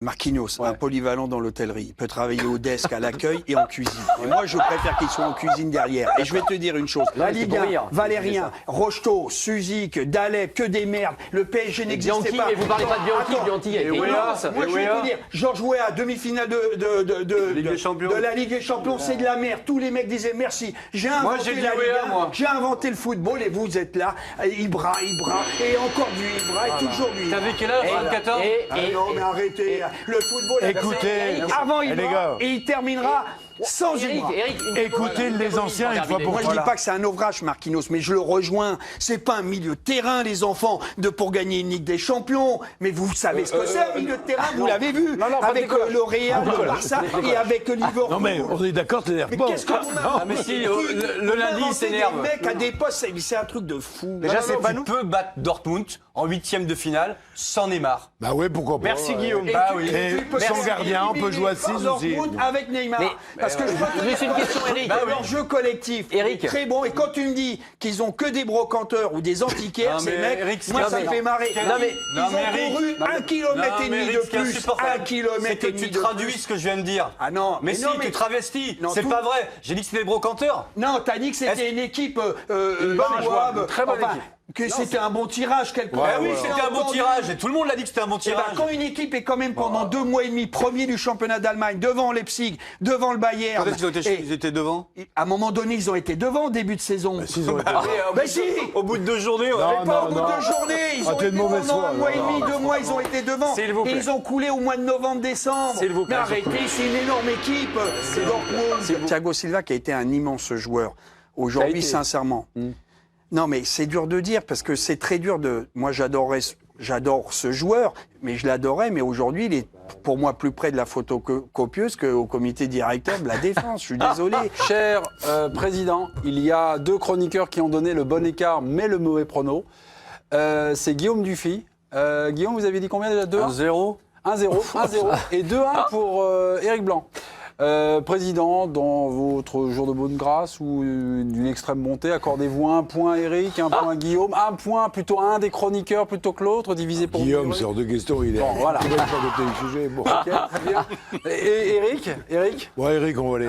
Marquinhos, un polyvalent dans l'hôtellerie. Il peut travailler au desk, à l'accueil et en cuisine. Et moi, je préfère qu'il soit en cuisine derrière. Et je vais te dire une chose. La Ligue 1, Valérien, Rocheteau, Suzik, Dalep, que des merdes. Le PSG n'existait pas. Mais vous parlez pas de Bianchi. Bianchi a été immense. Moi, je vais te dire, Georges Weah, demi-finale de la Ligue des Champions, c'est de la merde. Tous les mecs disaient merci. J'ai inventé la Ligue 1, j'ai inventé le football et vous êtes là. Ibra, et encore du Ibra, et toujours du Ibra. T'avais quel âge, 14 Non, mais arrêtez. Le football, écoutez, avant Ibra, et il terminera sans Ibra. Écoutez les anciens une fois pour Moi, je dis pas que c'est un ouvrage, Marquinhos, mais je le rejoins. C'est pas un milieu de terrain, les enfants, pour gagner une Ligue des Champions. Mais vous savez ce que c'est, un milieu de terrain, vous l'avez vu, avec le Real, le Barça et avec Liverpool. Non, mais on est d'accord, c'est-à-dire mais qu'est-ce qu'on a? mais si, le lundi, il s'énerve. Les mecs à des postes, c'est un truc de fou. Déjà, c'est pas nous. Tu peux battre Dortmund en huitième de finale sans Neymar. Bah ouais, pourquoi pas. Merci Guillaume. Bah oui. Et son gardien, on peut jouer à 6 aussi. Avec Neymar. Parce que je peux te c'est une question, Eric. leur jeu collectif Eric. est très bon. Et quand tu me dis qu'ils ont que des brocanteurs ou des antiquaires, ces mecs, moi ça me fait marrer. Ils ont couru 1,5 km de plus. 1,5 km. C'est que tu traduis ce que je viens de dire. Ah non. Mais si, tu travestis. C'est pas vrai. J'ai dit que c'était des brocanteurs. Non, t'as dit que c'était une équipe injouable. Très bonne équipe. Que c'était un bon tirage, quelque part. Ah oui, c'était un bon tirage. Et tout le monde l'a dit que c'était un bon tirage. Quand une équipe est quand même pendant 2 mois et demi premier du championnat d'Allemagne, devant Leipzig, devant le Bayern. Ils étaient devant. À un moment donné, ils ont été devant au début de saison. Mais si. Au bout de 2 journées. Pas au bout de 2 journées. Ils ont été pendant 1 mois et demi, 2 mois, ils ont été devant. Et ils ont coulé au mois de novembre-décembre. Mais arrêtez, c'est une énorme équipe. C'est Dortmund. Thiago Silva qui a été un immense joueur. Aujourd'hui, sincèrement. Non, mais c'est dur de dire parce que c'est très dur de. Moi, j'adore ce joueur, mais je l'adorais. Mais aujourd'hui, il est pour moi plus près de la photocopieuse qu'au comité directeur de la défense. Je suis désolé. Cher président, il y a 2 chroniqueurs qui ont donné le bon écart, mais le mauvais prono. C'est Guillaume Dufy. Guillaume, vous avez dit combien déjà? 2-1 1-0. 1-0. Et 2-1 pour Éric Blanc. Président, dans votre jour de bonne grâce ou d'une extrême montée, accordez-vous 1 point Eric, 1 point Guillaume, 1 point plutôt un des chroniqueurs plutôt que l'autre, divisé pour Guillaume, c'est hors de question, il est. Bon, voilà. Il va pas voter le sujet. Bon. Ok, très bien. Et Eric Bon, Eric, on va aller.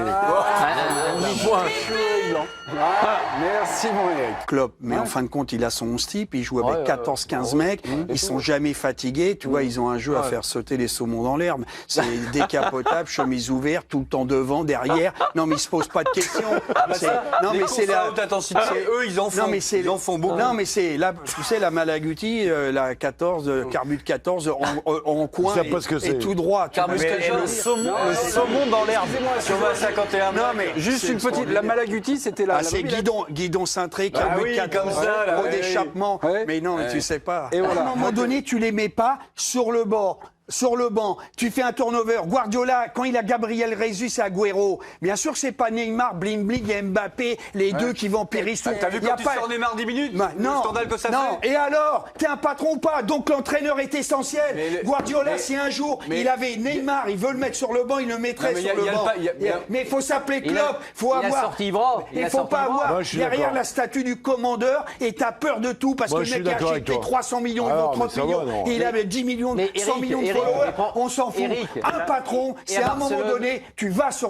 Merci mon Eric. Klopp, mais en fin de compte, il a son 11 type, il joue avec 14-15 mecs, ils sont jamais fatigués, tu vois, ils ont un jeu à faire sauter les saumons dans l'herbe. C'est décapotable, chemise ouverte, tout le temps devant, derrière. Non, mais ils se posent pas de questions. Non, mais c'est la haute intensité. Eux, ils en font. Non, mais ils en font beaucoup. Non, mais c'est là, tu sais, la Malaguti, la 14, Carbut 14 en coin et tout droit. Le saumon dans l'herbe. Sur ma 51. Non, mais Juste une petite, la Malaguti, c'était la. c'est guidon cintré, Carbut 14, trop d'échappement. Mais non, tu sais pas. Et voilà. À un moment donné, tu les mets pas sur le bord. Sur le banc, tu fais un turnover. Guardiola, quand il a Gabriel Jesus et Agüero, bien sûr que c'est pas Neymar, Bling et Mbappé, les deux qui vont périr. T'as vu quand tu sors Neymar 10 minutes? Non, le scandale que ça fait. Et alors, t'es un patron ou pas? Donc l'entraîneur est essentiel. Guardiola, si un jour il avait Neymar, il veut le mettre sur le banc, il le mettrait sur le banc. Mais il faut s'appeler Klopp. Il a sorti Ibra. Il faut pas avoir derrière la statue du commandeur et t'as peur de tout parce que le mec a acheté 300 millions, 30 millions et il avait 10 millions, 100 millions de followers. On s'en fout. Un patron, c'est à un moment donné, tu vas sur